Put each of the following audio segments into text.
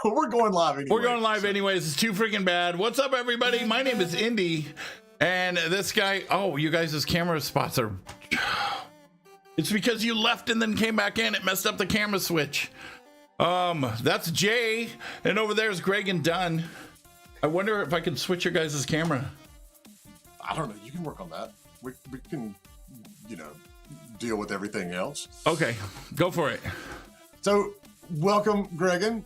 We're going live anyway. We're going live anyways. It's too freaking bad. What's up, everybody? My name is Indy, and this guy. Oh, you guys' camera spots are. It's because you left and then came back in. It messed up the camera switch. That's Jay, and over there is Gregan Dunn. I wonder if I can switch your guys' camera. I don't know. You can work on that. We can, deal with everything else. Okay, go for it. So, welcome, Gregan.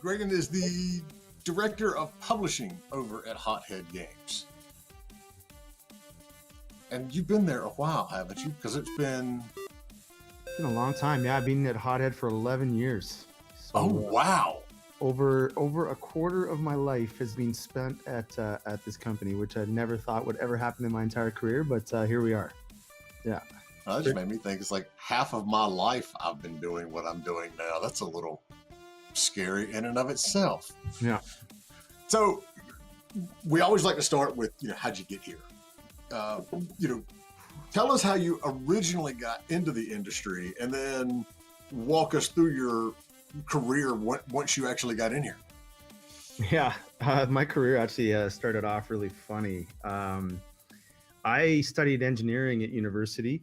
Gregan is the director of publishing over at Hothead Games. And you've been there a while, haven't you? Because it's been a long time. Yeah, I've been at Hothead for 11 years. So, wow. Over a quarter of my life has been spent at this company, which I never thought would ever happen in my entire career, but here we are. Yeah. That just made me think it's like half of my life I've been doing what I'm doing now. That's a little scary in and of itself. Yeah. So we always like to start with, how'd you get here? Tell us how you originally got into the industry and then walk us through your career once you actually got in here. Yeah, my career actually started off really funny. I studied engineering at university,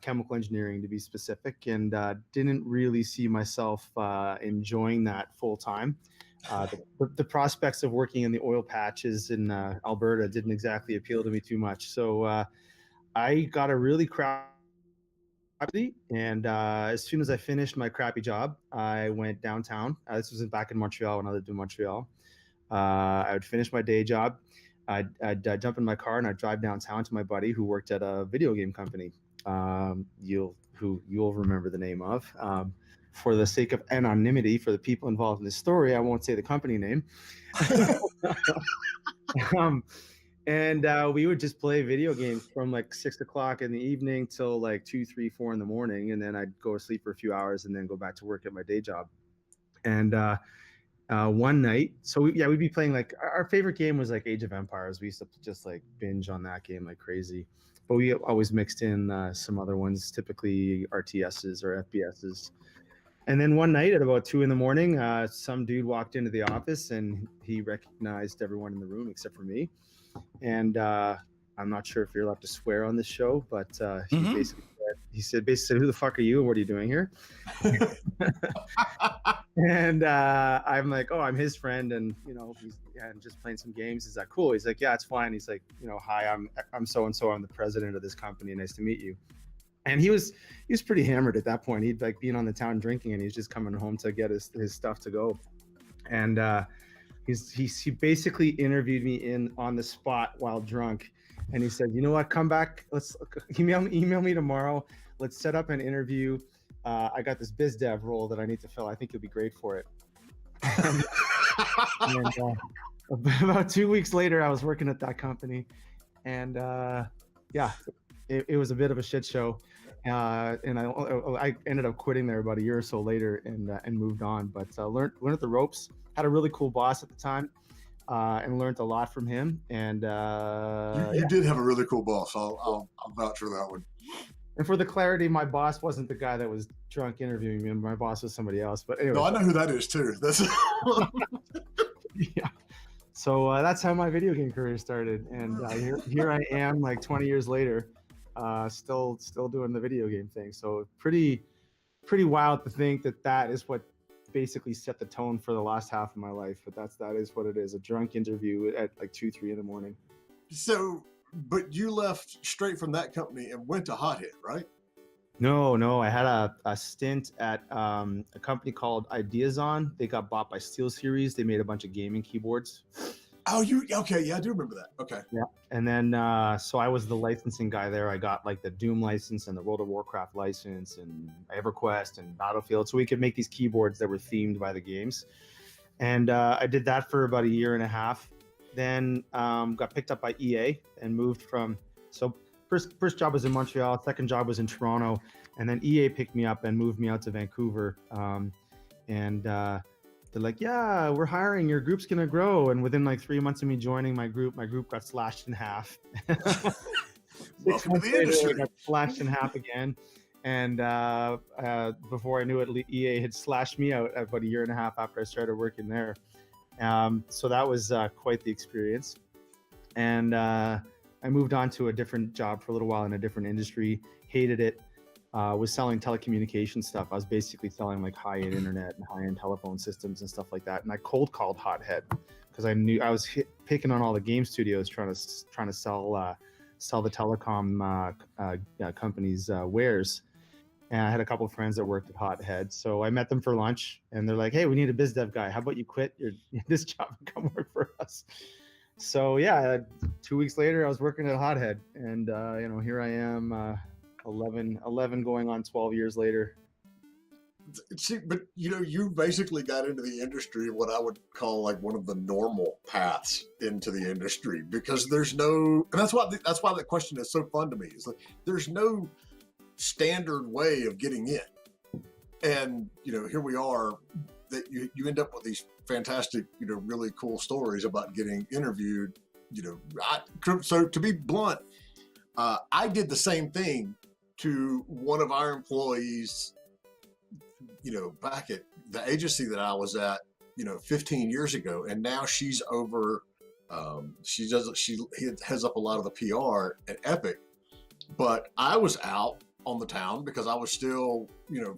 chemical engineering to be specific, and didn't really see myself enjoying that full time. The prospects of working in the oil patches in Alberta didn't exactly appeal to me too much. So I got a really crappy, and as soon as I finished my crappy job, I went downtown. This was back in Montreal when I lived in Montreal. I would finish my day job. I'd jump in my car and I'd drive downtown to my buddy who worked at a video game company. You'll remember the name of. For the sake of anonymity for the people involved in this story, I won't say the company name. And we would just play video games from like 6 o'clock in the evening till like 2, 3, 4 in the morning. And then I'd go to sleep for a few hours and then go back to work at my day job. And one night, we'd be playing like our favorite game was like Age of Empires. We used to just like binge on that game like crazy. But we always mixed in some other ones, typically RTSs or FPSs. And then one night at about 2 in the morning, some dude walked into the office and he recognized everyone in the room except for me. And I'm not sure if you're allowed to swear on this show, but he said, who the fuck are you and what are you doing here? And I'm like, oh, I'm his friend, and I'm just playing some games. Is that cool? He's like, yeah, it's fine. He's like, hi, I'm so and so. I'm the president of this company. Nice to meet you. And he was pretty hammered at that point. He'd like been on the town drinking, and he's just coming home to get his stuff to go. And he basically interviewed me on the spot while drunk, and he said, you know what, come back, let's email me tomorrow, let's set up an interview. I got this biz dev role that I need to fill. I think you'll be great for it. And about 2 weeks later, I was working at that company, and it was a bit of a shit show. And I ended up quitting there about a year or so later and moved on. But learned the ropes. Had a really cool boss at the time, and learned a lot from him. And you did have a really cool boss. I'll vouch for that one. And for the clarity, my boss wasn't the guy that was drunk interviewing me. My boss was somebody else. But anyway, no, I know who that is too. That's yeah. So that's how my video game career started, and here I am, like 20 years later, still doing the video game thing. So pretty wild to think that is what basically set the tone for the last half of my life. But that is what it is, a drunk interview at like 2, 3 in the morning. So, but you left straight from that company and went to Hothead, right? No, I had a stint at a company called Ideazon. They got bought by SteelSeries. They made a bunch of gaming keyboards. Oh, okay, yeah, I do remember that. Okay. Yeah, and then so I was the licensing guy there. I got like the Doom license and the World of Warcraft license and EverQuest and Battlefield, so we could make these keyboards that were themed by the games. And I did that for about a year and a half. Then got picked up by EA and moved from. So first job was in Montreal, second job was in Toronto, and then EA picked me up and moved me out to Vancouver. They're like, yeah, we're hiring, your group's gonna grow. And within like 3 months of me joining my group got slashed in half. 6 months later, we got slashed in half again. And before I knew it, EA had slashed me out about a year and a half after I started working there. So that was quite the experience. And I moved on to a different job for a little while in a different industry. Hated it. Was selling telecommunication stuff. I was basically selling like high-end internet and high-end telephone systems and stuff like that. And I cold called Hothead because I knew I was picking on all the game studios trying to sell the telecom companies wares. And I had a couple of friends that worked at Hothead. So I met them for lunch and they're like, hey, we need a biz dev guy. How about you quit this job and come work for us? So yeah, 2 weeks later, I was working at Hothead. And, here I am 11 going on 12 years later. See, but you basically got into the industry what I would call like one of the normal paths into the industry, because there's no, and that's why the question is so fun to me. It's like there's no standard way of getting in, and here we are. That you end up with these fantastic, really cool stories about getting interviewed. So to be blunt, I did the same thing to one of our employees, back at the agency that I was at, 15 years ago. And now she's over, she heads up a lot of the PR at Epic. But I was out on the town because I was still,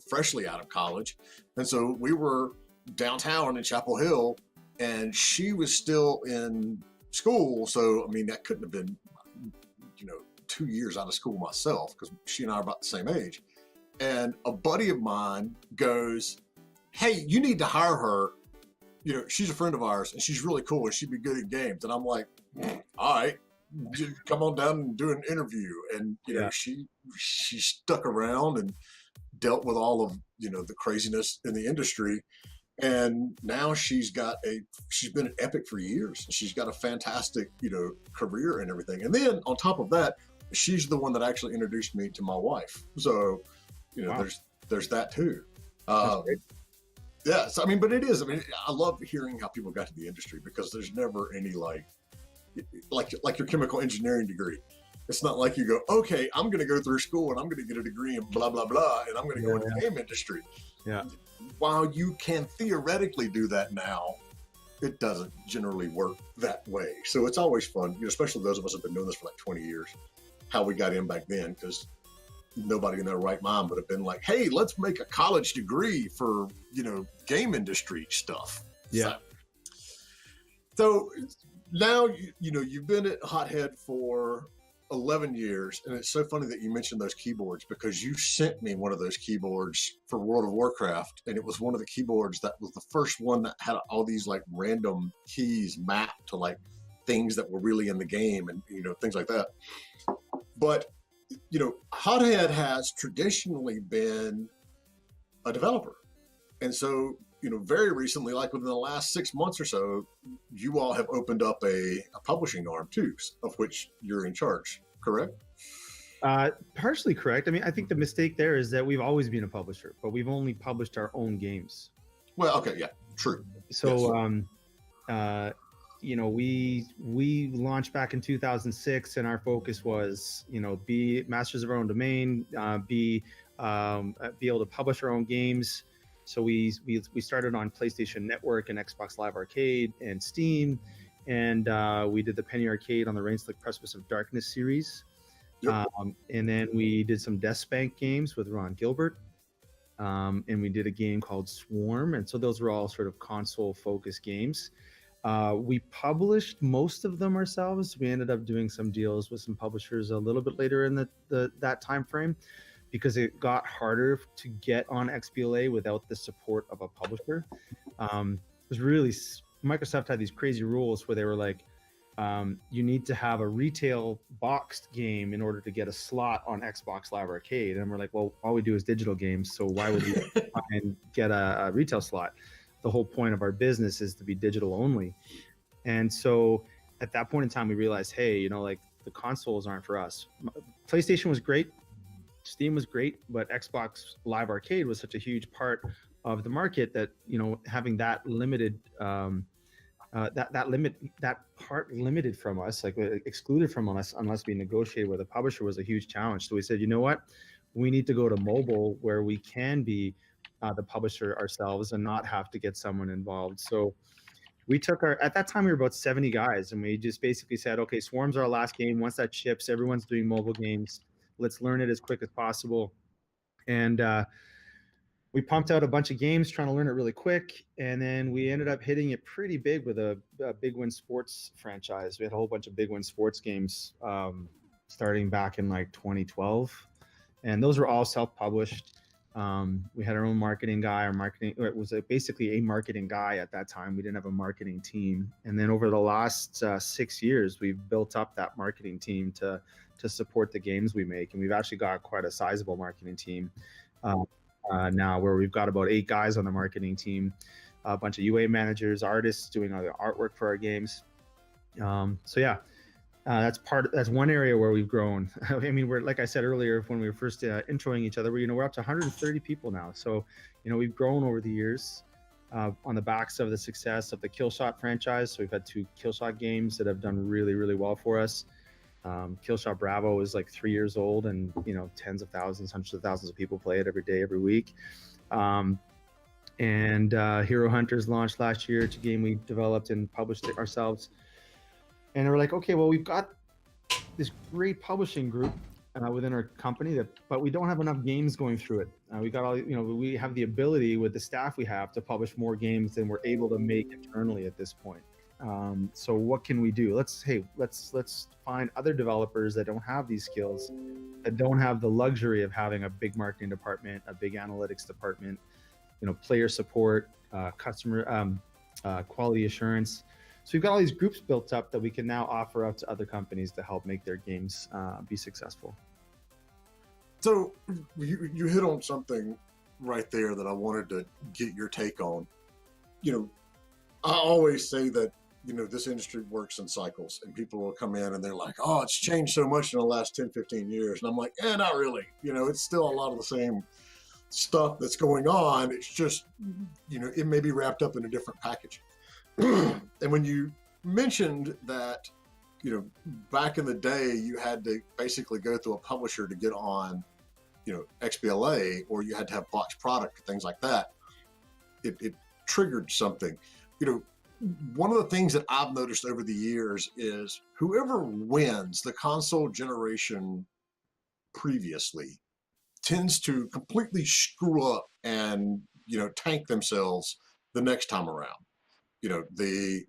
freshly out of college. And so we were downtown in Chapel Hill and she was still in school. So, that couldn't have been, 2 years out of school myself, because she and I are about the same age. And a buddy of mine goes, hey, you need to hire her. She's a friend of ours and she's really cool and she'd be good at games. And I'm like, all right, come on down and do an interview. And, she stuck around and dealt with all of, the craziness in the industry. And now she's been at Epic for years. She's got a fantastic, career and everything. And then on top of that, she's the one that actually introduced me to my wife. So, wow. there's that too. Yeah. So, but it is, I love hearing how people got to the industry, because there's never any like your chemical engineering degree. It's not like you go, okay, I'm going to go through school and I'm going to get a degree in blah, blah, blah, and I'm going to go into the game industry. Yeah. While you can theoretically do that now, it doesn't generally work that way. So it's always fun, especially those of us who have been doing this for like 20 years, how we got in back then, because nobody in their right mind would have been like, hey, let's make a college degree for, game industry stuff. Yeah. So now, you've been at Hothead for 11 years. And it's so funny that you mentioned those keyboards, because you sent me one of those keyboards for World of Warcraft. And it was one of the keyboards that was the first one that had all these like random keys mapped to like things that were really in the game and, things like that. But, Hothead has traditionally been a developer. And so, very recently, like within the last 6 months or so, you all have opened up a publishing arm too, of which you're in charge, correct? Partially correct. I think the mistake there is that we've always been a publisher, but we've only published our own games. Well, okay, yeah, true. So, yes. We launched back in 2006, and our focus was, be masters of our own domain, be able to publish our own games. So we started on PlayStation Network and Xbox Live Arcade and Steam, and we did the Penny Arcade on the Rainslick Precipice of Darkness series. Yep. And then we did some Death Spank games with Ron Gilbert, and we did a game called Swarm, and so those were all sort of console-focused games. We published most of them ourselves. We ended up doing some deals with some publishers a little bit later in that time frame, because it got harder to get on XBLA without the support of a publisher. It was really, Microsoft had these crazy rules where they were like, you need to have a retail boxed game in order to get a slot on Xbox Live Arcade. And we're like, well, all we do is digital games, so why would we try and get a retail slot? The whole point of our business is to be digital only. And so at that point in time, we realized, hey, the consoles aren't for us. PlayStation was great. Steam was great, but Xbox Live Arcade was such a huge part of the market that, having that limited, that part limited from us, like excluded from us, unless we negotiated with a publisher, was a huge challenge. So we said, you know what, We need to go to mobile where we can be the publisher ourselves and not have to get someone involved. So we took at that time we were about 70 guys, and we just basically said, okay, Swarm's our last game. Once that ships, everyone's doing mobile games. Let's learn it as quick as possible. And we pumped out a bunch of games trying to learn it really quick. And then we ended up hitting it pretty big with a Big Win Sports franchise. We had a whole bunch of Big Win Sports games starting back in like 2012. And those were all self-published. We had our own marketing guy. It was basically a marketing guy at that time. We didn't have a marketing team. And then over the last 6 years, we've built up that marketing team to support the games we make. And we've actually got quite a sizable marketing team now, where we've got about 8 guys on the marketing team, a bunch of UA managers, artists doing all the artwork for our games. So yeah. That's one area where we've grown. I mean, we're, like I said earlier, when we were first introing each other, we're up to 130 people now. So, we've grown over the years on the backs of the success of the Killshot franchise. So we've had 2 Killshot games that have done really, really well for us. Killshot Bravo is like 3 years old, and tens of thousands, hundreds of thousands of people play it every day, every week. And Hero Hunters launched last year. It's a game we developed and published it ourselves. And we're like, okay, well, we've got this great publishing group within our company, but we don't have enough games going through it. We got all, we have the ability with the staff we have to publish more games than we're able to make internally at this point. So what can we do? Let's find other developers that don't have these skills, that don't have the luxury of having a big marketing department, a big analytics department, player support, customer quality assurance. So we've got all these groups built up that we can now offer out to other companies to help make their games be successful. So you hit on something right there that I wanted to get your take on. I always say that, this industry works in cycles, and people will come in and they're like, oh, it's changed so much in the last 10, 15 years. And I'm like, not really. It's still a lot of the same stuff that's going on. It's just, it may be wrapped up in a different package. And when you mentioned that, back in the day, you had to basically go through a publisher to get on, XBLA, or you had to have box product, things like that, it triggered something. One of the things that I've noticed over the years is whoever wins the console generation previously tends to completely screw up and, tank themselves the next time around. The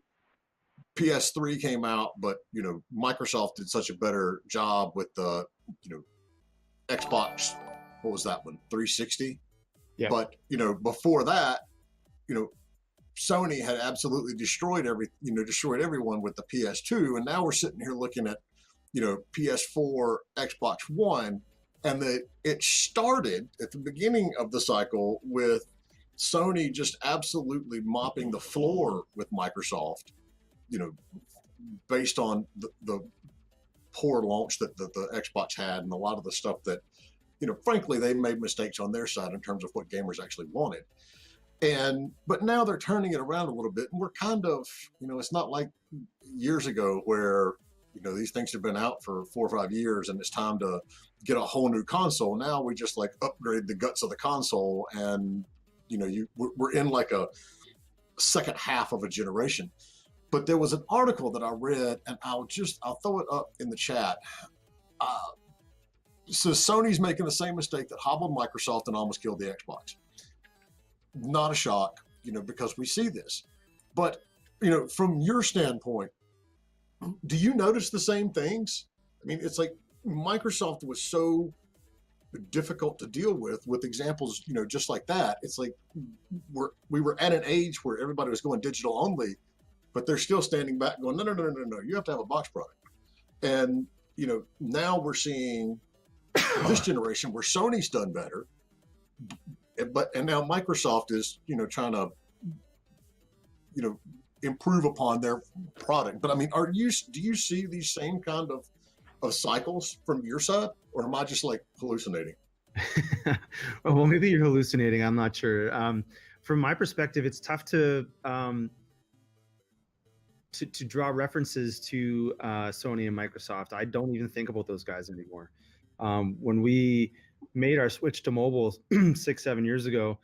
PS3 came out, but, Microsoft did such a better job with the, Xbox, what was that one, 360? Yeah. But, before that, Sony had absolutely destroyed everyone with the PS2. And now we're sitting here looking at, PS4, Xbox One, and it started at the beginning of the cycle with Sony just absolutely mopping the floor with Microsoft, based on the poor launch that the Xbox had, and a lot of the stuff that, frankly, they made mistakes on their side in terms of what gamers actually wanted. But now they're turning it around a little bit, and we're kind of, it's not like years ago where, these things have been out for 4 or 5 years and it's time to get a whole new console. Now we just upgrade the guts of the console, and we're in like a second half of a generation. But there was an article that I read, and I'll throw it up in the chat. So Sony's making the same mistake that hobbled Microsoft and almost killed the Xbox. Not a shock, because we see this. But, from your standpoint, do you notice the same things? I mean, it's like Microsoft was so difficult to deal with examples, just like that. It's like we were at an age where everybody was going digital only, but they're still standing back going, no, you have to have a box product. And, now we're seeing this generation where Sony's done better, and now Microsoft is, trying to, improve upon their product. But I mean, do you see these same kind of cycles from your side, or am I just hallucinating? Well, maybe you're hallucinating. I'm not sure. From my perspective, it's tough to draw references to Sony and Microsoft. I don't even think about those guys anymore. When we made our switch to mobile 6-7 years ago,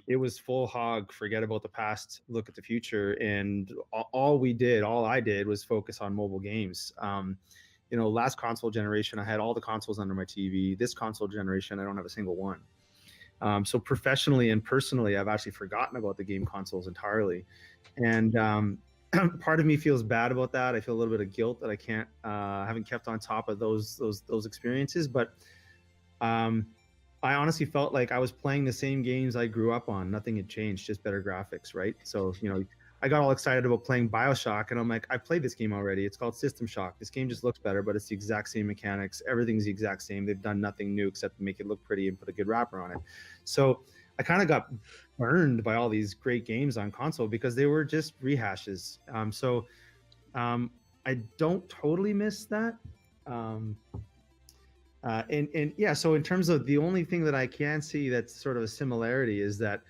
it was full hog, forget about the past, look at the future. And all I did was focus on mobile games. Last console generation, I had all the consoles under my TV. This console generation, I don't have a single one. So professionally and personally, I've actually forgotten about the game consoles entirely. And part of me feels bad about that. I feel a little bit of guilt that I haven't kept on top of those experiences. But I honestly felt like I was playing the same games I grew up on. Nothing had changed, just better graphics, right? So, I got all excited about playing BioShock, and I'm like, I played this game already. It's called System Shock. This game just looks better, but it's the exact same mechanics. Everything's the exact same. They've done nothing new except make it look pretty and put a good wrapper on it. So I kind of got burned by all these great games on console because they were just rehashes. I don't totally miss that. So in terms of the only thing that I can see that's sort of a similarity is that,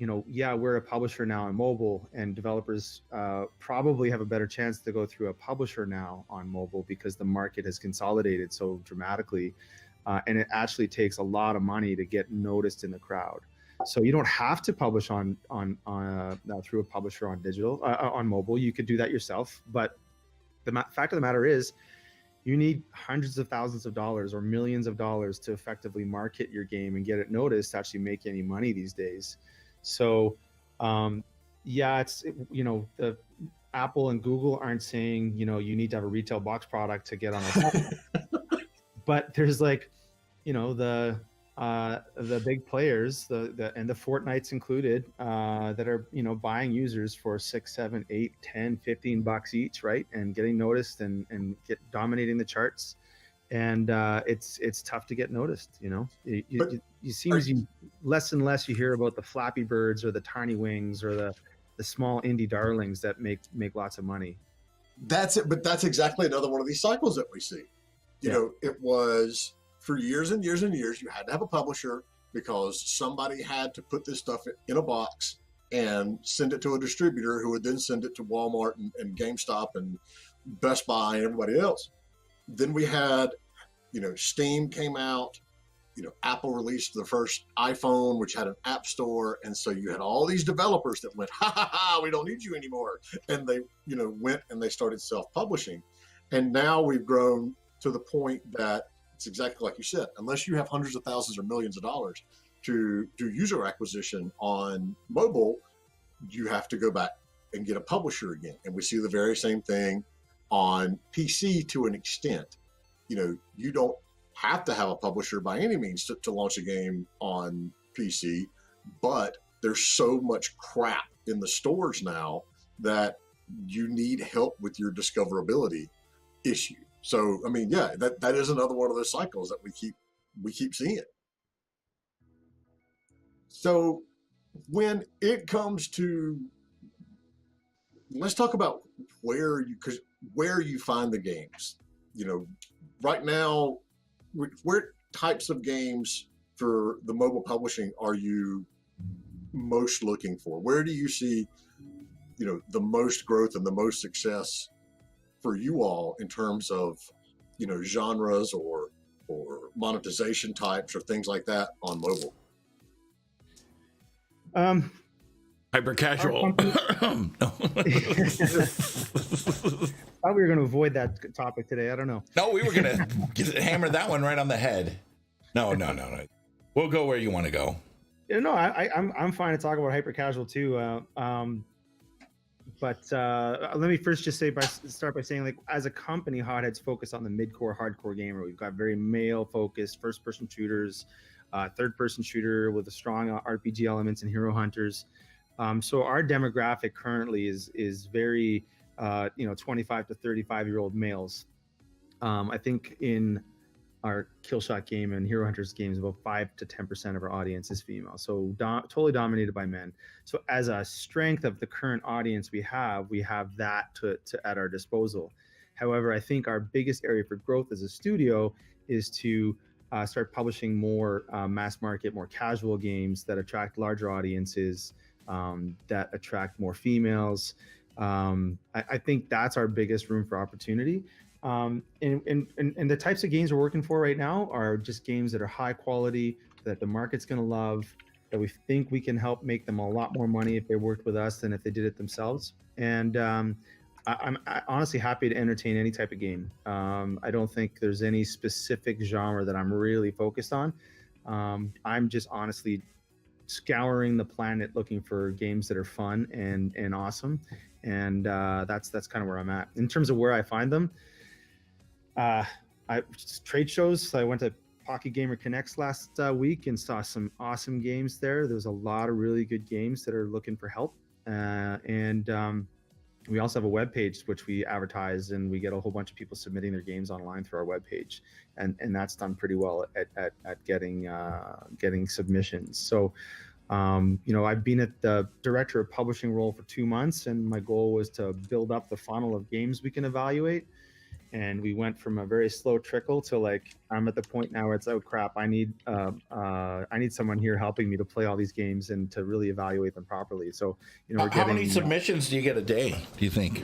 we're a publisher now on mobile, and developers probably have a better chance to go through a publisher now on mobile because the market has consolidated so dramatically, and it actually takes a lot of money to get noticed in the crowd. So you don't have to publish on through a publisher on digital on mobile. You could do that yourself, but the fact of the matter is, you need hundreds of thousands of dollars or millions of dollars to effectively market your game and get it noticed to actually make any money these days. So, the Apple and Google aren't saying, you need to have a retail box product to get on a platform. But there's the big players, and the Fortnites included, that are, buying users for $6, $7, $8, $10, $15 each, right? And getting noticed and get dominating the charts. And it's tough to get noticed, less and less you hear about the Flappy Birds or the Tiny Wings or the small indie darlings that make lots of money. That's it. But that's exactly another one of these cycles that we see. It was for years and years and years, you had to have a publisher because somebody had to put this stuff in a box and send it to a distributor who would then send it to Walmart and GameStop and Best Buy and everybody else. Then we had, Steam came out, Apple released the first iPhone, which had an app store. And so you had all these developers that went, we don't need you anymore. And they, went and they started self-publishing. And now we've grown to the point that it's exactly like you said, unless you have hundreds of thousands or millions of dollars to do user acquisition on mobile, you have to go back and get a publisher again. And we see the very same thing on PC to an extent. You don't have to have a publisher by any means to launch a game on PC, but there's so much crap in the stores now that you need help with your discoverability issue. So, that is another one of those cycles that we keep seeing. So when it comes to, let's talk about where you find the games. Right now, where types of games for the mobile publishing are you most looking for? Where do you see, the most growth and the most success for you all in terms of, genres or monetization types or things like that on mobile? Hyper casual. Thought we were going to avoid that topic today. I don't know. No, we were going to hammer that one right on the head. No. We'll go where you want to go. I'm fine to talk about hyper casual too. But let me first just start by saying, as a company, Hothead's focused on the mid-core, hardcore gamer. We've got very male-focused first-person shooters, third-person shooter with a strong RPG elements and hero hunters. So our demographic currently is very 25 to 35-year-old males. I think in our Killshot game and Hero Hunters games, about 5 to 10% of our audience is female. So totally dominated by men. So as a strength of the current audience we have that to at our disposal. However, I think our biggest area for growth as a studio is to start publishing more mass market, more casual games that attract larger audiences, that attract more females. I think that's our biggest room for opportunity. And the types of games we're working for right now are just games that are high quality, that the market's going to love, that we think we can help make them a lot more money if they worked with us than if they did it themselves. And I'm honestly happy to entertain any type of game. I don't think there's any specific genre that I'm really focused on. I'm just honestly scouring the planet looking for games that are fun and awesome. And that's kind of where I'm at. In terms of where I find them, trade shows. I went to Pocket Gamer Connects last week and saw some awesome games there. There's a lot of really good games that are looking for help. We also have a web page which we advertise, and we get a whole bunch of people submitting their games online through our web page, and that's done pretty well at getting submissions. So, I've been at the director of publishing role for 2 months, and my goal was to build up the funnel of games we can evaluate. And we went from a very slow trickle to like, I'm at the point now where it's, oh crap, I need someone here helping me to play all these games and to really evaluate them properly. So, how many submissions do you get a day, do you think?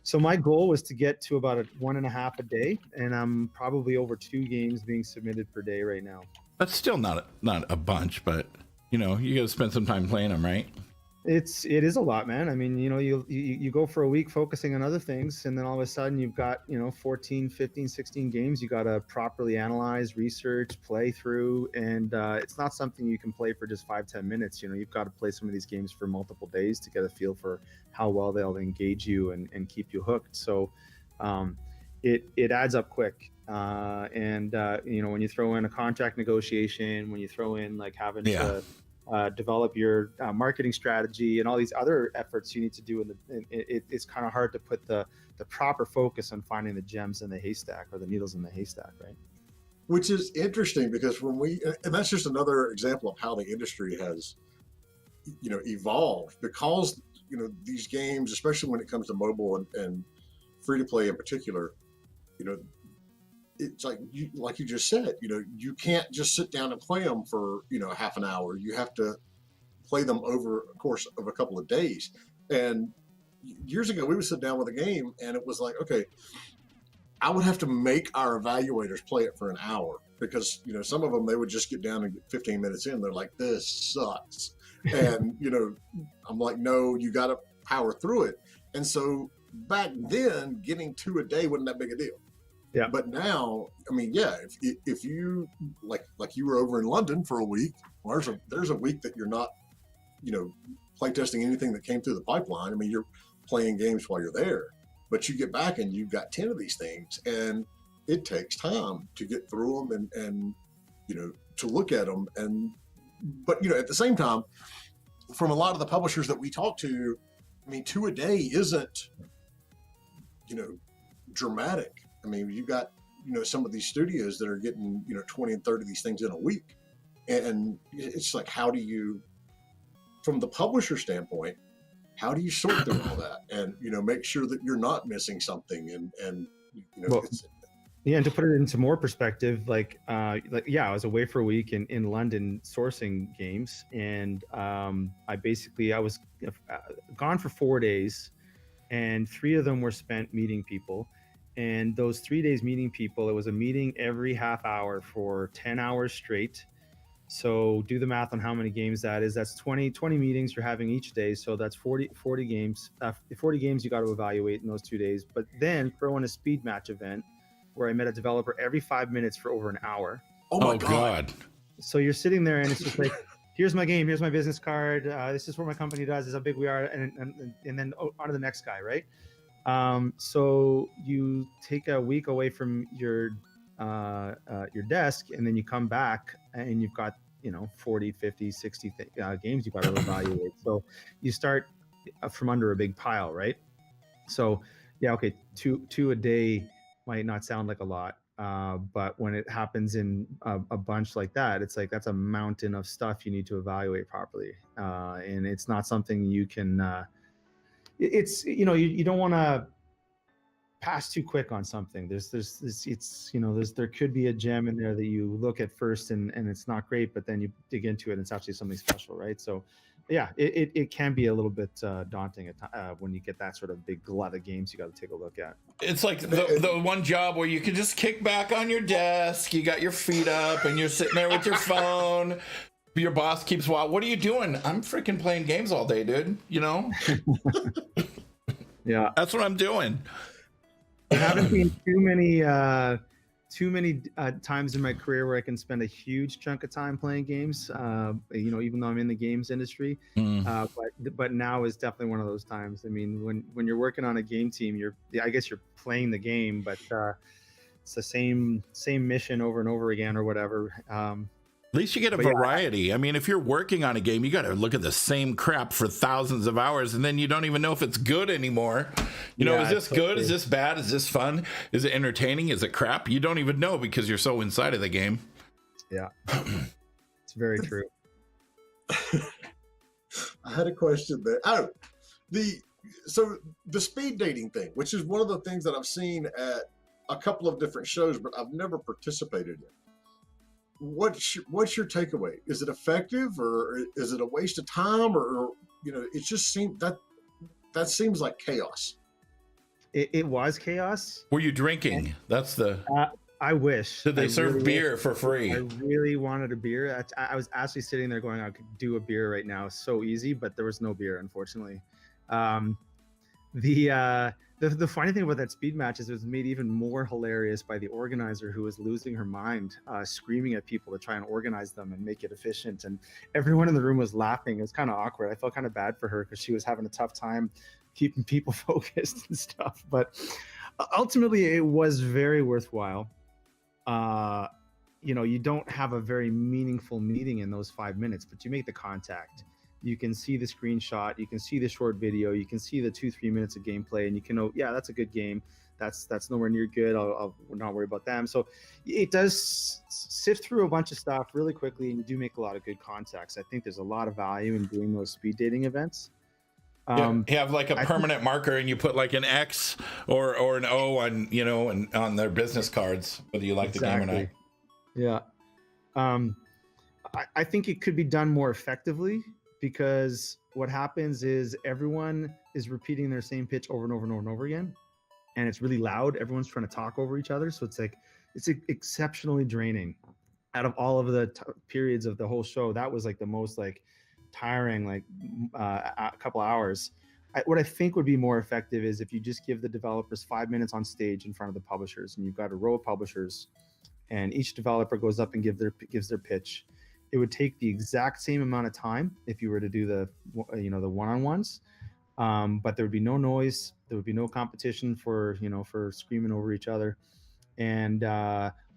So my goal was to get to about 1.5 a day, and I'm probably over 2 games being submitted per day right now. That's still not a bunch, but you got to spend some time playing them, right? It is a lot, man. I mean, you go for a week focusing on other things, and then all of a sudden you've got 14, 15, 16 games you got to properly analyze, research, play through, and it's not something you can play for just 5-10 minutes. You've got to play some of these games for multiple days to get a feel for how well they'll engage you and keep you hooked. So it adds up quick. When you throw in a contract negotiation, when you throw in like having to develop your marketing strategy and all these other efforts you need to do, it's kind of hard to put the proper focus on finding the gems in the haystack, or the needles in the haystack, right? Which is interesting, because and that's just another example of how the industry has evolved, because these games, especially when it comes to mobile and free to play in particular, it's like you just said, you can't just sit down and play them for half an hour. You have to play them over a course of a couple of days. And years ago, we would sit down with a game, and it was like, okay, I would have to make our evaluators play it for an hour, because some of them, they would just get down and get 15 minutes in. They're like, this sucks. And I'm like, no, you got to power through it. And so back then, getting 2 a day wasn't that big a deal. Yeah. But now, I mean, yeah, if you like you were over in London for a week, well, there's a week that you're not, playtesting anything that came through the pipeline. I mean, you're playing games while you're there, but you get back and you've got 10 of these things, and it takes time to get through them and to look at them. But at the same time, from a lot of the publishers that we talk to, I mean, 2 a day isn't, dramatic. I mean, you've got, some of these studios that are getting, 20 and 30 of these things in a week. And it's like, how do you, from the publisher standpoint, how do you sort through all that and, make sure that you're not missing something and and to put it into more perspective, I was away for a week in London sourcing games, and I was gone for 4 days, and 3 of them were spent meeting people. And those 3 days meeting people, it was a meeting every half hour for 10 hours straight. So do the math on how many games that is. That's 20 meetings you're having each day. So that's 40 games. 40 games you got to evaluate in those 2 days. But then throw in a speed match event where I met a developer every 5 minutes for over an hour. Oh my God. So you're sitting there and it's just like, here's my game, here's my business card. This is what my company does. This is how big we are. And then on to the next guy, right? So you take a week away from your desk, and then you come back and you've got 40, 50, 60 games you've got to evaluate. So you start from under a big pile, right? So yeah, okay, two a day might not sound like a lot, but when it happens in a bunch like that, it's like that's a mountain of stuff you need to evaluate properly, and it's not something you can you don't want to pass too quick on something. There could be a gem in there that you look at first and it's not great, but then you dig into it and it's actually something special, right? So yeah, it can be a little bit daunting when you get that sort of big glut of games you got to take a look at. It's like the one job where you can just kick back on your desk, you got your feet up and you're sitting there with your phone. Your boss keeps, what are you doing? I'm freaking playing games all day, dude. You know? Yeah. That's what I'm doing. I haven't been too many times in my career where I can spend a huge chunk of time playing games, even though I'm in the games industry. But now is definitely one of those times. I mean, when you're working on a game team, I guess you're playing the game, but it's the same mission over and over again or whatever. At least you get a variety. I mean, if you're working on a game, you got to look at the same crap for thousands of hours, and then you don't even know if it's good anymore. Is this good? Is this bad? Is this fun? Is it entertaining? Is it crap? You don't even know because you're so inside of the game. Yeah, it's very true. I had a question there. So the speed dating thing, which is one of the things that I've seen at a couple of different shows, but I've never participated in. What's your takeaway? Is it effective, or is it a waste of time, or it just seems that seems like chaos. It was chaos. Were you drinking? That's the. I wish. Did they serve beer for free? I really wanted a beer. I was actually sitting there going, I could do a beer right now. It's so easy, but there was no beer, unfortunately. The funny thing about that speed match is it was made even more hilarious by the organizer, who was losing her mind, screaming at people to try and organize them and make it efficient. And everyone in the room was laughing. It was kind of awkward. I felt kind of bad for her because she was having a tough time keeping people focused and stuff. But ultimately, it was very worthwhile. You don't have a very meaningful meeting in those 5 minutes, but you make the contact. You can see the screenshot, you can see the short video, you can see the 2-3 minutes of gameplay, and you can know, yeah, that's a good game. That's nowhere near good. I'll not worry about them. So it does sift through a bunch of stuff really quickly, and you do make a lot of good contacts. I think there's a lot of value in doing those speed dating events. You have like a permanent marker, and you put like an X or an O on, and on their business cards, whether you like the game or not. Yeah. I think it could be done more effectively, because what happens is everyone is repeating their same pitch over and over and over and over again, and it's really loud. Everyone's trying to talk over each other, so it's exceptionally draining. Out of all of the periods of the whole show, that was like the most tiring, a couple hours. What I think would be more effective is if you just give the developers 5 minutes on stage in front of the publishers, and you've got a row of publishers, and each developer goes up and gives their pitch. It would take the exact same amount of time if you were to do the one-on-ones, but there would be no noise. There would be no competition for screaming over each other, and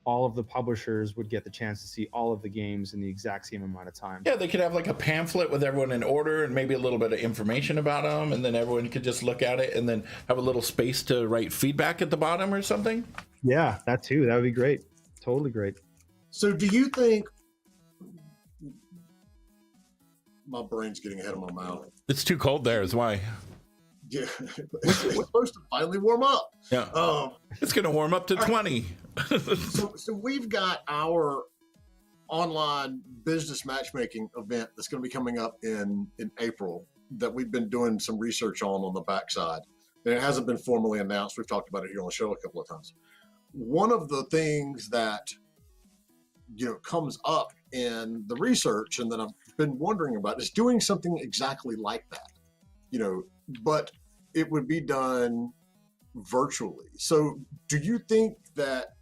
all of the publishers would get the chance to see all of the games in the exact same amount of time. Yeah, they could have like a pamphlet with everyone in order and maybe a little bit of information about them, and then everyone could just look at it and then have a little space to write feedback at the bottom or something. Yeah, that too. That would be great. Totally great. So do you think, my brain's getting ahead of my mouth. It's too cold there is why. Yeah, it's supposed to finally warm up. Yeah, it's going to warm up to 20. So we've got our online business matchmaking event that's going to be coming up in April that we've been doing some research on the backside. And it hasn't been formally announced. We've talked about it here on the show a couple of times. One of the things that comes up in the research and that I've been wondering about is doing something exactly like that, but it would be done virtually. So do you think that,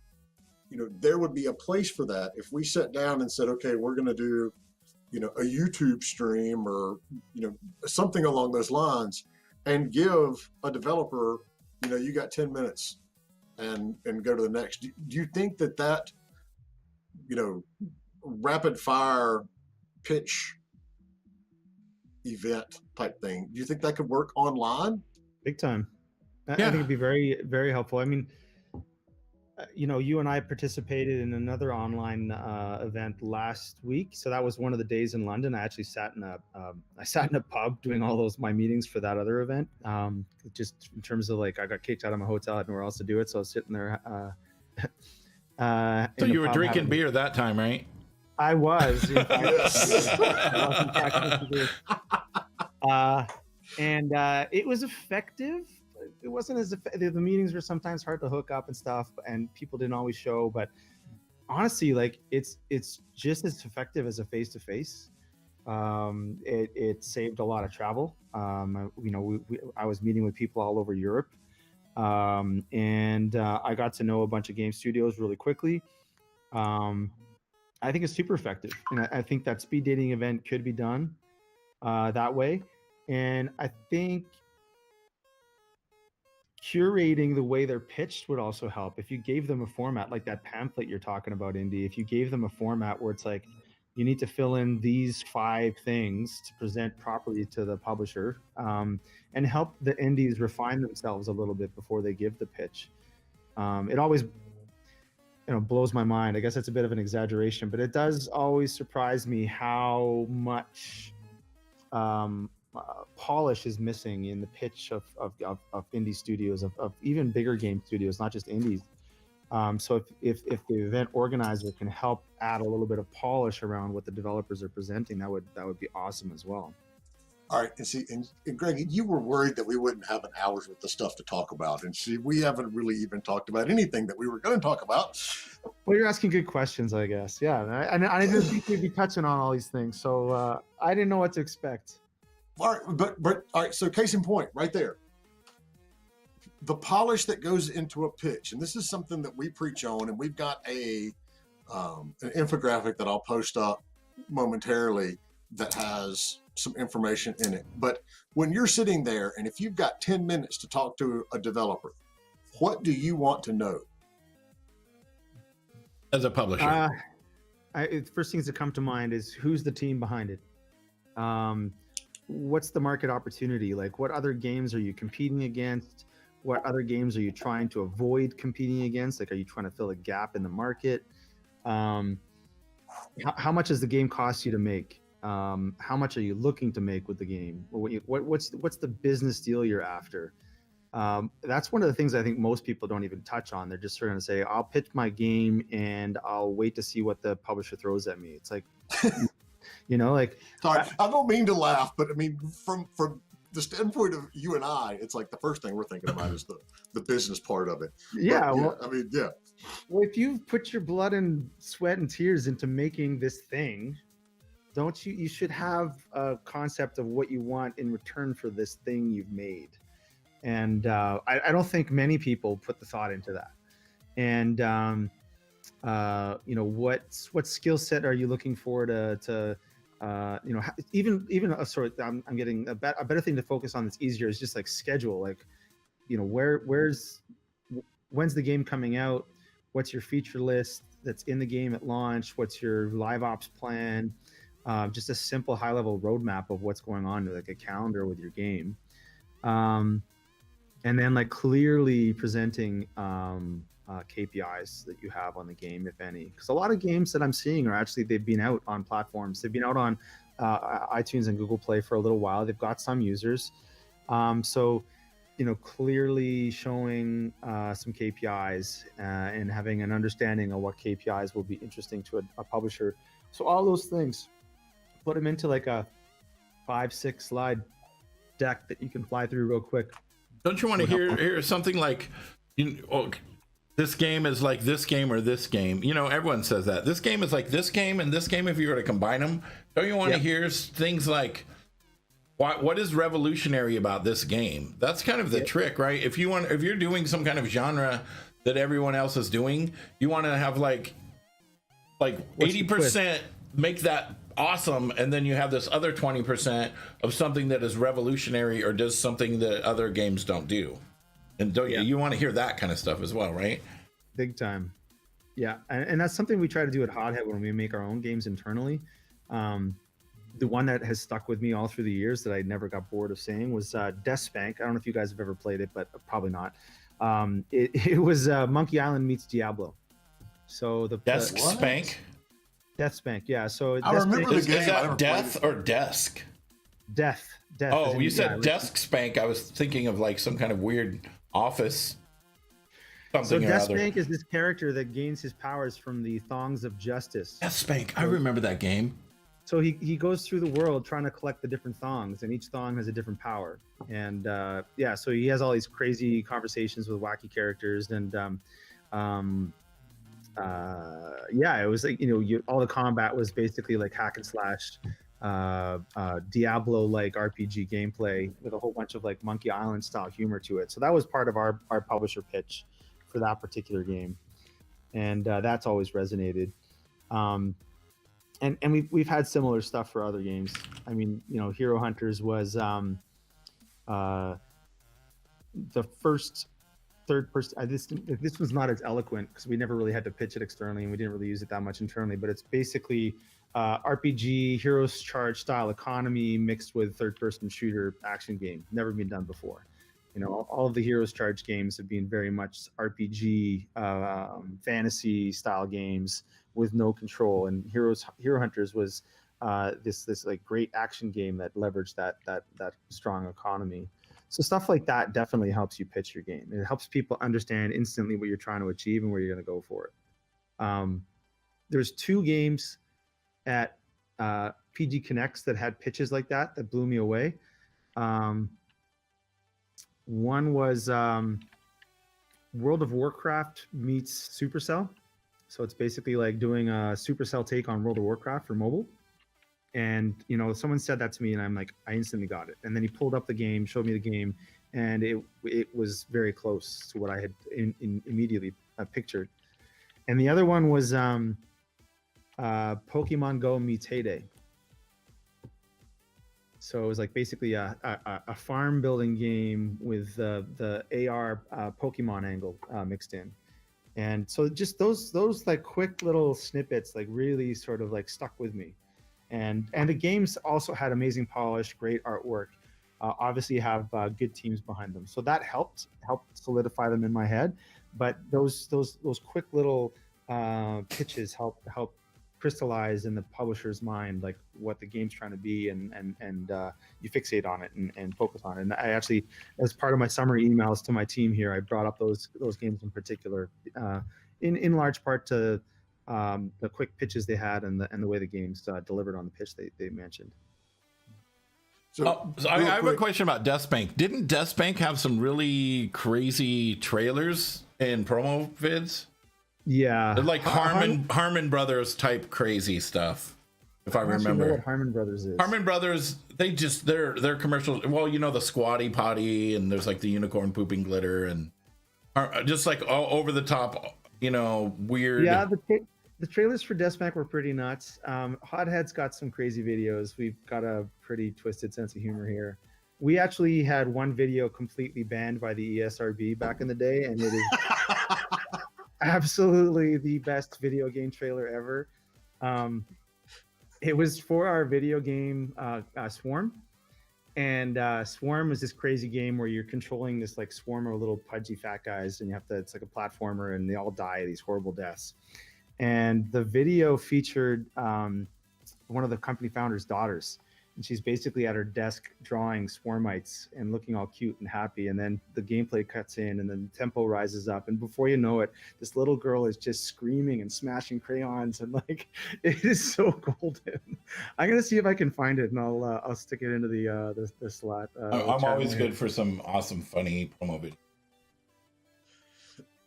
there would be a place for that if we sat down and said, okay, we're going to do, a YouTube stream or, something along those lines, and give a developer, you got 10 minutes and go to the next. Do you think that rapid fire pitch event type thing, do you think that could work online? Big time. I think it'd be very, very helpful. I mean, you and I participated in another online event last week. So that was one of the days in London. I actually sat in a pub doing all my meetings for that other event. Just in terms of like, I got kicked out of my hotel, I had nowhere else to do it, so I was sitting there. So you were drinking beer that time, right? I was. In fact, and it was effective. It wasn't as effective. The meetings were sometimes hard to hook up and stuff, and people didn't always show. But honestly, like it's just as effective as a face-to-face. It saved a lot of travel. I was meeting with people all over Europe, and I got to know a bunch of game studios really quickly. I think it's super effective, and I think that speed dating event could be done that way. And I think curating the way they're pitched would also help. If you gave them a format like that pamphlet you're talking about, Indy, if you gave them a format where it's like, you need to fill in these 5 things to present properly to the publisher, and help the indies refine themselves a little bit before they give the pitch. It always blows my mind. I guess that's a bit of an exaggeration, but it does always surprise me how much polish is missing in the pitch of indie studios, of even bigger game studios, not just indies. So if the event organizer can help add a little bit of polish around what the developers are presenting, that would be awesome as well. All right, and see, and Greg, you were worried that we wouldn't have an hour's worth of stuff to talk about, and see, we haven't really even talked about anything that we were going to talk about. Well, you're asking good questions, I guess. Yeah, and I didn't think we'd be touching on all these things, so I didn't know what to expect. All right, but all right. So, case in point, right there, the polish that goes into a pitch, and this is something that we preach on, and we've got an infographic that I'll post up momentarily that has some information in it. But when you're sitting there, and if you've got 10 minutes to talk to a developer, what do you want to know as a publisher? First things that come to mind is, who's the team behind it? What's the market opportunity? Like, what other games are you competing against? What other games are you trying to avoid competing against? Like, are you trying to fill a gap in the market? How much does the game cost you to make? How much are you looking to make with the game? What's the business deal you're after? That's one of the things I think most people don't even touch on. They're just sort of going to say, I'll pitch my game and I'll wait to see what the publisher throws at me. It's like, like. Sorry, I don't mean to laugh, but I mean, from the standpoint of you and I, it's like the first thing we're thinking about is the business part of it. Yeah, well, I mean, yeah. Well, if you've put your blood and sweat and tears into making this thing, don't you should have a concept of what you want in return for this thing you've made. And I don't think many people put the thought into that. And what skill set are you looking for to even sorry, I'm getting a better thing to focus on that's easier is just like schedule. Like, when's the game coming out? What's your feature list that's in the game at launch? What's your live ops plan? Just a simple high level roadmap of what's going on, like a calendar with your game. And then like clearly presenting KPIs that you have on the game, if any, because a lot of games that I'm seeing are actually, they've been out on platforms. They've been out on iTunes and Google Play for a little while. They've got some users. So, clearly showing some KPIs and having an understanding of what KPIs will be interesting to a publisher. So all those things, put them into like a 5-6 slide deck that you can fly through real quick. Don't you want to hear something like, this game is like this game or this game? Everyone says that. This game is like this game and this game if you were to combine them. Don't you want to hear things like, what is revolutionary about this game? That's kind of the trick, right? If you're doing some kind of genre that everyone else is doing, you want to have like 80% make that awesome, and then you have this other 20% of something that is revolutionary or does something that other games don't do. And you want to hear that kind of stuff as well, right? Big time. Yeah, and that's something we try to do at Hothead when we make our own games internally. The one that has stuck with me all through the years that I never got bored of saying was Death Spank. I don't know if you guys have ever played it, but probably not. It was Monkey Island meets Diablo. So Desk What? Spank. Death Spank, yeah. So I remember the Is game. I never that played death it. or desk? Death. Oh, as in- you said yeah, desk spank. I was thinking of like some kind of weird office So something or Death other. Spank is this character that gains his powers from the thongs of justice. Desk Spank. I remember that game. So he goes through the world trying to collect the different thongs, and each thong has a different power. And yeah, so he has all these crazy conversations with wacky characters, and yeah, it was like, you know, all the combat was basically like hack and slash, Diablo-like RPG gameplay with a whole bunch of like Monkey Island style humor to it. So that was part of our publisher pitch for that particular game, and that's always resonated. And we've had similar stuff for other games. I mean, you know, Hero Hunters was the first third person. This was not as eloquent because we never really had to pitch it externally, and we didn't really use it that much internally. But it's basically RPG Heroes Charge style economy mixed with third person shooter action game. Never been done before. You know, all of the Heroes Charge games have been very much RPG fantasy style games with no control, and Hero Hunters was this like great action game that leveraged that strong economy. So stuff like that definitely helps you pitch your game. It helps people understand instantly what you're trying to achieve and where you're going to go for it. There's 2 games at PG Connects that had pitches like that blew me away. One was World of Warcraft meets Supercell. So it's basically like doing a Supercell take on World of Warcraft for mobile. And, you know, someone said that to me and I'm like, I instantly got it. And then he pulled up the game, showed me the game, and it was very close to what I had immediately pictured. And the other one was Pokemon Go meets Heyday. So it was like basically a farm building game with the AR Pokemon angle mixed in. And so just those like quick little snippets like really sort of like stuck with me. And the games also had amazing polish, great artwork. Obviously have good teams behind them. So that helped solidify them in my head. But those quick little pitches help crystallize in the publisher's mind like what the game's trying to be, and you fixate on it and focus on it. And I actually, as part of my summer emails to my team here, I brought up those games in particular, in large part to the quick pitches they had and the way the games delivered on the pitch they mentioned. So, So I have a question about Death Bank. Didn't Death Bank have some really crazy trailers and promo vids? Yeah, They're like Harmon Brothers type crazy stuff, if I don't actually know remember. what Harmon Brothers is. Harmon Brothers, their commercials. Well, you know, the Squatty Potty, and there's like the unicorn pooping glitter, and just like all over the top, you know, weird. Yeah, the trailers for Deathsmack were pretty nuts. Hothead's got some crazy videos. We've got a pretty twisted sense of humor here. We actually had one video completely banned by the ESRB back in the day, and it is absolutely the best video game trailer ever. It was for our video game Swarm, and Swarm is this crazy game where you're controlling this like swarm of little pudgy fat guys, and it's like a platformer, and they all die these horrible deaths. And the video featured one of the company founders' daughters, and she's basically at her desk drawing swarmites and looking all cute and happy. And then the gameplay cuts in, and then the tempo rises up, and before you know it, this little girl is just screaming and smashing crayons, and like it is so golden. I'm gonna see if I can find it, and I'll stick it into the slot. I'm always good for some awesome, funny promo video.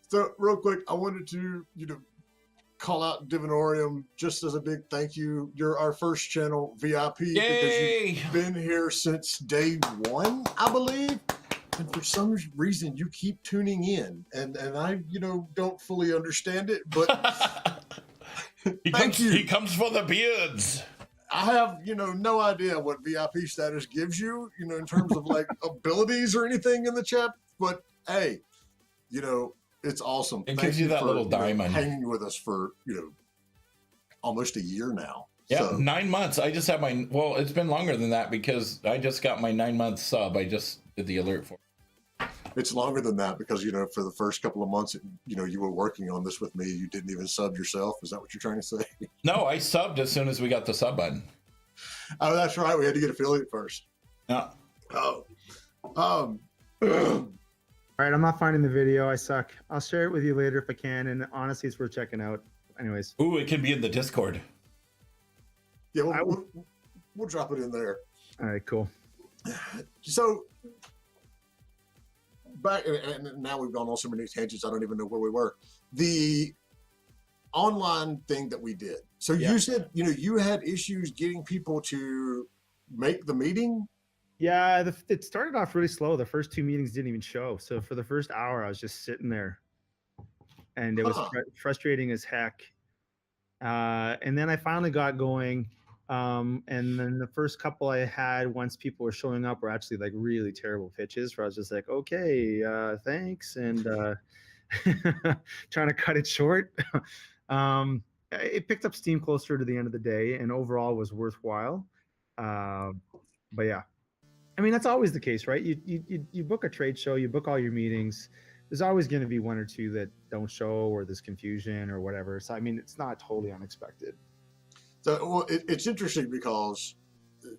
So real quick, I wanted to call out Divinorium just as a big thank you. You're our first channel VIP. Yay! Because you've been here since day one, I believe. And for some reason you keep tuning in. And I, don't fully understand it, but He comes for the beards. I have, no idea what VIP status gives you, in terms of like abilities or anything in the chat. But hey, it's awesome. It gives you that little diamond. Hanging with us for, almost a year now. Yeah, So, 9 months. I just have it's been longer than that because I just got my 9 month sub. I just did the alert for it. It's longer than that because, you know, for the first couple of months, you know, you were working on this with me. You didn't even sub yourself. Is that what you're trying to say? No, I subbed as soon as we got the sub button. Oh, that's right. We had to get affiliate first. Yeah. Oh. All right, I'm not finding the video. I suck. I'll share it with you later if I can. And honestly, it's worth checking out. Anyways. Ooh, it can be in the Discord. Yeah, we'll drop it in there. All right, cool. So back, and now we've gone on so many tangents, I don't even know where we were. The online thing that we did. So you said, you know, you had issues getting people to make the meeting. Yeah, it started off really slow. The first 2 meetings didn't even show. So for the first hour, I was just sitting there, and it was frustrating as heck. And then I finally got going. And then the first couple I had, once people were showing up, were actually like really terrible pitches where I was just like, okay, thanks. And trying to cut it short. It picked up steam closer to the end of the day and overall was worthwhile. But yeah, I mean, that's always the case, right? You book a trade show, you book all your meetings. There's always going to be 1 or 2 that don't show or there's confusion or whatever. So, I mean, it's not totally unexpected. So well, it's interesting because,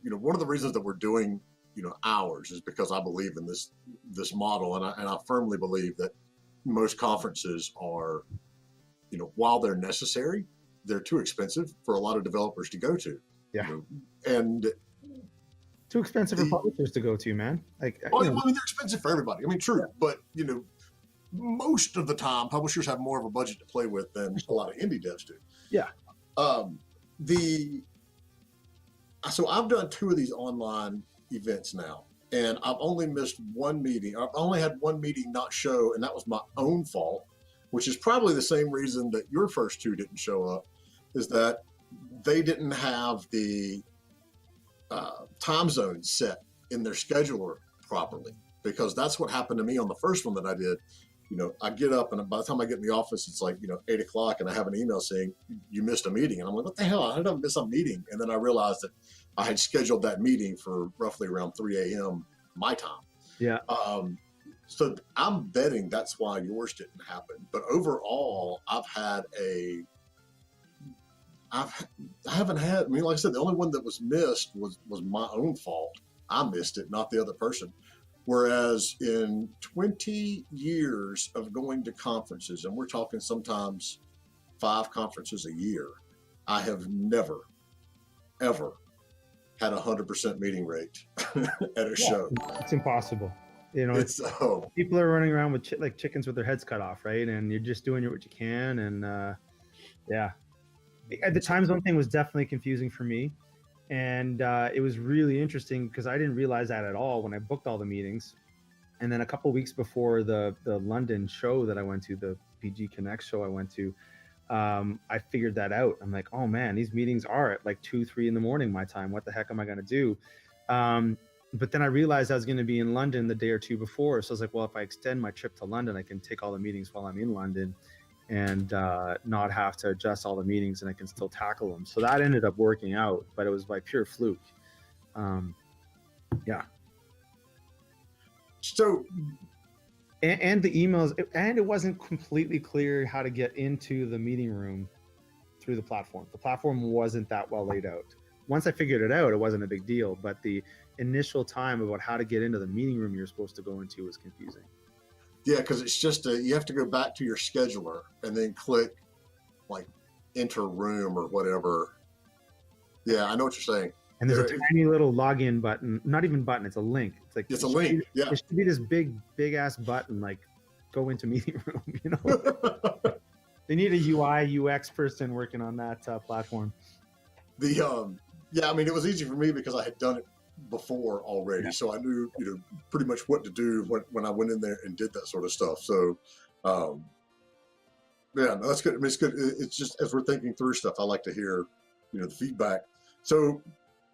you know, one of the reasons that we're doing, you know, ours is because I believe in this model, and I firmly believe that most conferences are, you know, while they're necessary, they're too expensive for a lot of developers to go to. Yeah, you know? And too expensive for publishers to go to, man. Like, well, I mean, they're expensive for everybody. I mean, true, but you know, most of the time, publishers have more of a budget to play with than a lot of indie devs do. Yeah. So I've done 2 of these online events now, and I've only missed 1 meeting. I've only had 1 meeting not show, and that was my own fault, which is probably the same reason that your first 2 didn't show up, is that they didn't have the time zone set in their scheduler properly, because that's what happened to me on the first one that I did. You know, I get up, and by the time I get in the office, it's like, you know, 8 o'clock, and I have an email saying you missed a meeting. And I'm like, what the hell? How did I miss a meeting? And then I realized that I had scheduled that meeting for roughly around 3 a.m. my time. Yeah. So I'm betting that's why yours didn't happen. But overall, I haven't had, I mean, like I said, the only one that was missed was my own fault. I missed it, not the other person. Whereas in 20 years of going to conferences, and we're talking sometimes 5 conferences a year, I have never, ever had 100% meeting rate at a show. It's impossible. You know, people are running around with like chickens with their heads cut off, right? And you're just doing what you can. And yeah, the time zone thing was definitely confusing for me. And it was really interesting because I didn't realize that at all when I booked all the meetings. And then a couple of weeks before the London show that I went to, the PG Connect show I went to, I figured that out. I'm like, oh man, these meetings are at like 2-3 in the morning my time. What the heck am I going to do? But then I realized I was going to be in London the day or 2 before. So I was like, well, if I extend my trip to London, I can take all the meetings while I'm in London and not have to adjust all the meetings, and I can still tackle them. So that ended up working out, but it was by pure fluke. Yeah. So, and the emails, and it wasn't completely clear how to get into the meeting room through the platform. The platform wasn't that well laid out. Once I figured it out, it wasn't a big deal, but the initial time about how to get into the meeting room you're supposed to go into was confusing. Yeah, because it's just you have to go back to your scheduler and then click like enter room or whatever. Yeah, I know what you're saying. And there's a tiny little login button, not even button, it's a link. It's like it's a link. Yeah. There should be this big ass button like go into meeting room, you know. They need a UI UX person working on that platform. Yeah, I mean, it was easy for me because I had done it before already, yeah. So I knew, you know, pretty much what to do when I went in there and did that sort of stuff. So, yeah, no, that's good. I mean, it's good. It's just as we're thinking through stuff, I like to hear, you know, the feedback. So,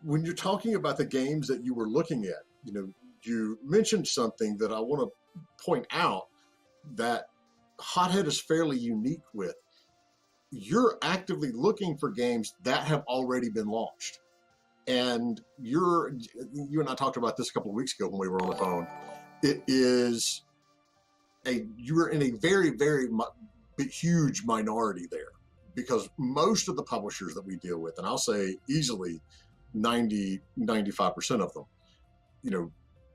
when you're talking about the games that you were looking at, you know, you mentioned something that I want to point out that Hothead is fairly unique with. You're actively looking for games that have already been launched. And you and I talked about this a couple of weeks ago when we were on the phone. It is you're in a very, very huge minority there, because most of the publishers that we deal with, and I'll say easily 95% of them,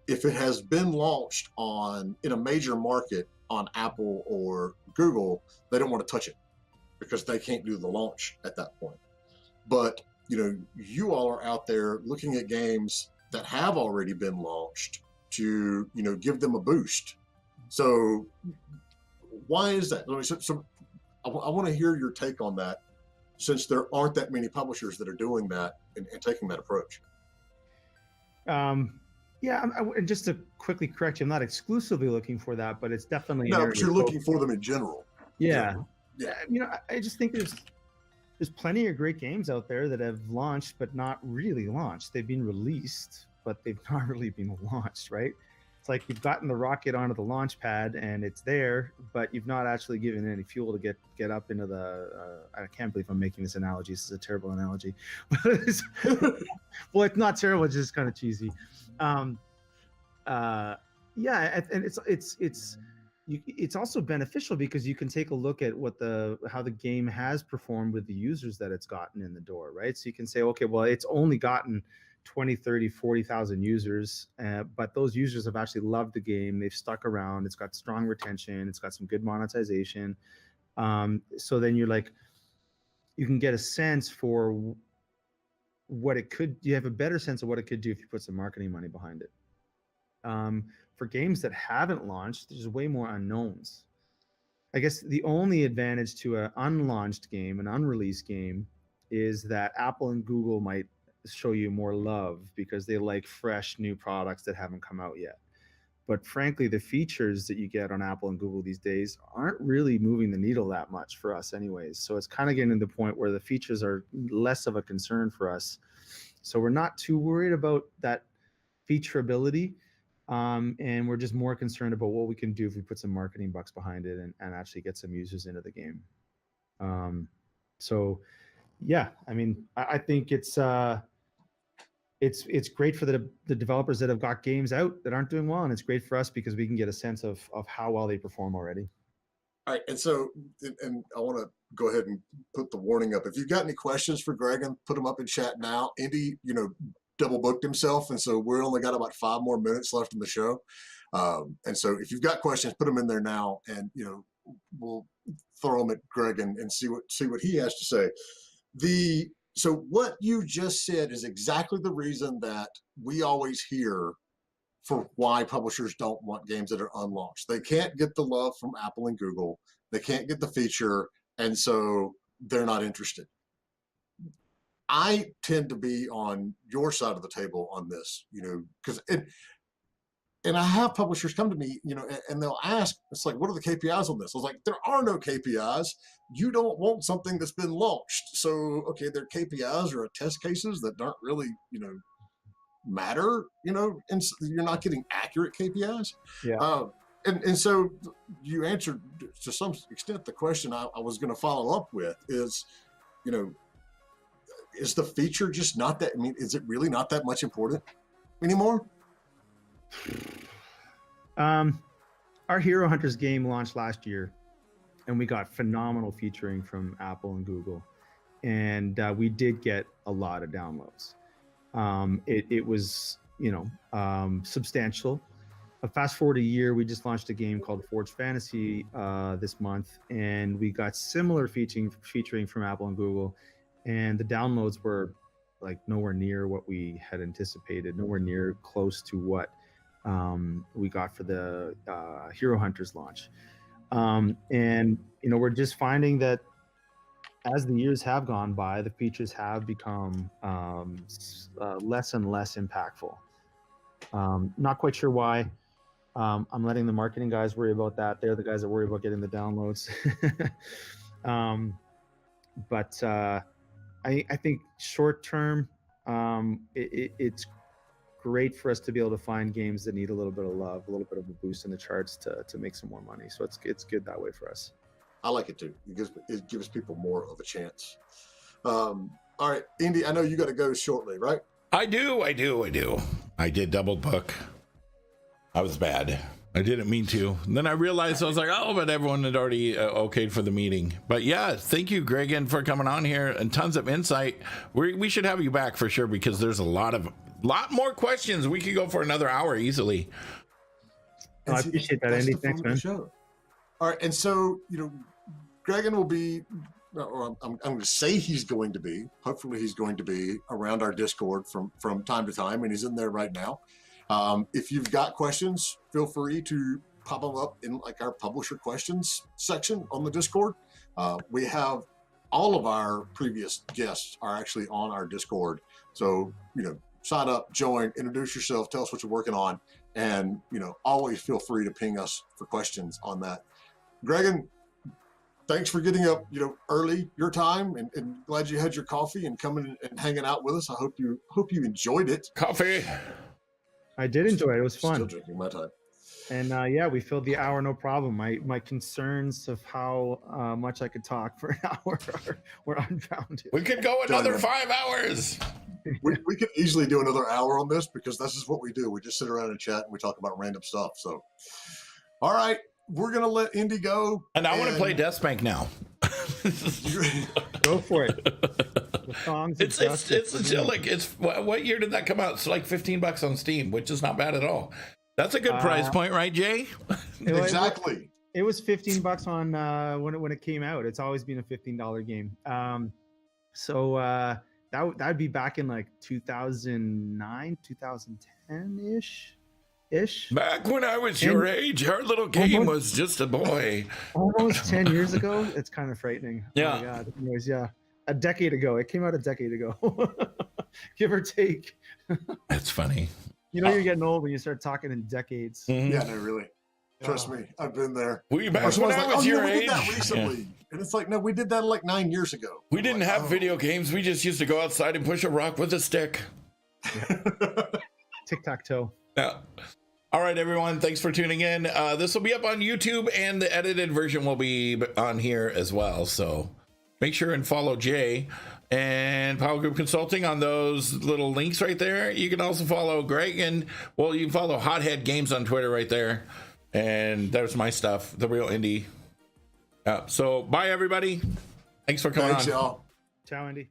if it has been launched in a major market on Apple or Google, they don't want to touch it because they can't do the launch at that point. But you all are out there looking at games that have already been launched to give them a boost. So why is that? So I want to hear your take on that, since there aren't that many publishers that are doing that and taking that approach. Yeah, and just to quickly correct you, I'm not exclusively looking for that, but it's definitely no. But you're looking for them in general. Yeah. I just think there's plenty of great games out there that have launched but not really launched. They've been released, but they've not really been launched, right? It's like you've gotten the rocket onto the launch pad and it's there, but you've not actually given it any fuel to get up into the. I can't believe I'm making this analogy. This is a terrible analogy. Well, it's not terrible. It's just kind of cheesy. And it's also beneficial because you can take a look at how the game has performed with the users that it's gotten in the door, right? So you can say, okay, well, it's only gotten 20, 30, 40,000 users, but those users have actually loved the game. They've stuck around. It's got strong retention. It's got some good monetization. So then you can get a sense for what it could. You have a better sense of what it could do if you put some marketing money behind it. For games that haven't launched, there's way more unknowns. I guess the only advantage to an unlaunched game, an unreleased game, is that Apple and Google might show you more love because they like fresh new products that haven't come out yet. But frankly, the features that you get on Apple and Google these days aren't really moving the needle that much for us anyways. So it's kind of getting to the point where the features are less of a concern for us. So we're not too worried about that featureability. And we're just more concerned about what we can do if we put some marketing bucks behind it and actually get some users into the game. So yeah, I mean, I think it's great for the developers that have got games out that aren't doing well, and it's great for us because we can get a sense of how well they perform already. All right, and so, and I want to go ahead and put the warning up. If you've got any questions for Gregan, put them up in chat now. Andy, double booked himself, and so we're only got about 5 more minutes left in the show. And so if you've got questions, put them in there now, and we'll throw them at Gregan and see what he has to say. So what you just said is exactly the reason that we always hear for why publishers don't want games that are unlaunched. They can't get the love from Apple and Google. They can't get the feature, and so they're not interested. I tend to be on your side of the table on this, because and I have publishers come to me, and they'll ask, it's like, what are the KPIs on this? I was like, there are no KPIs. You don't want something that's been launched. So, okay, their KPIs are test cases that don't really, matter, and you're not getting accurate KPIs. Yeah. And so you answered to some extent the question I was going to follow up with is, is the feature just not that, is it really not that much important anymore? Our Hero Hunters game launched last year, and we got phenomenal featuring from Apple and Google, and we did get a lot of downloads. It was substantial. Fast forward a year, we just launched a game called Forge Fantasy this month, and we got similar featuring from Apple and Google, and the downloads were like nowhere near what we had anticipated, nowhere near close to what we got for the Hero Hunters launch. And we're just finding that as the years have gone by, the features have become less and less impactful. Not quite sure why. I'm letting the marketing guys worry about that. They're the guys that worry about getting the downloads. But I think short term, it's great for us to be able to find games that need a little bit of love, a little bit of a boost in the charts to make some more money. So it's good that way for us. I like it too. It gives people more of a chance. All right, Indy, I know you got to go shortly, right? I do. I did double book. I was bad. I didn't mean to. And then I realized I was like, oh, but everyone had already okayed for the meeting. But yeah, thank you, Gregan, for coming on here and tons of insight. We should have you back for sure because there's a lot more questions. We could go for another hour easily. Oh, I appreciate that, Andy. Thanks, man. All right, and so Gregan will be, or I'm going to say he's going to be. Hopefully, he's going to be around our Discord from time to time, and he's in there right now. If you've got questions, feel free to pop them up in like our publisher questions section on the Discord. We have all of our previous guests are actually on our Discord. So, sign up, join, introduce yourself, tell us what you're working on, and, always feel free to ping us for questions on that. Gregan, thanks for getting up, early your time, and glad you had your coffee and coming and hanging out with us. I hope you enjoyed it. Coffee. I did enjoy it. It was fun. Still drinking my time. And yeah, we filled the hour, no problem. My concerns of how much I could talk for an hour were unfounded. We could go another 5 hours. We could easily do another hour on this because this is what we do. We just sit around and chat and we talk about random stuff. So, all right, we're gonna let Indy go. And I want to play Deathspank now. Go for it. The songs. It's like what year did that come out? It's like $15 on Steam, which is not bad at all. That's a good price point, right, Jay? Exactly. It was $15 on when it came out. It's always been a $15 game. So that'd be back in like 2009, 2010 ish. Back when I was your age, our little game was just a boy. Almost 10 years ago. It's kind of frightening. Yeah. Oh my God. Anyways, yeah. A decade ago. It came out a decade ago. Give or take. That's funny. You're getting old when you start talking in decades. Mm-hmm. Yeah, no, really. Trust me, I've been there. Back when I was your we age. did that recently. Yeah. And it's like, no, we did that like 9 years ago. We didn't have video games. We just used to go outside and push a rock with a stick. Tic-tac-toe. Yeah. All right, everyone. Thanks for tuning in. This will be up on YouTube, and the edited version will be on here as well. So make sure and follow Jay and Power Group Consulting on those little links right there. You can also follow Gregan. Well, you can follow Hothead Games on Twitter right there. And there's my stuff, The Real Indie. So bye, everybody. Thanks for coming on. Y'all. Ciao, Andy.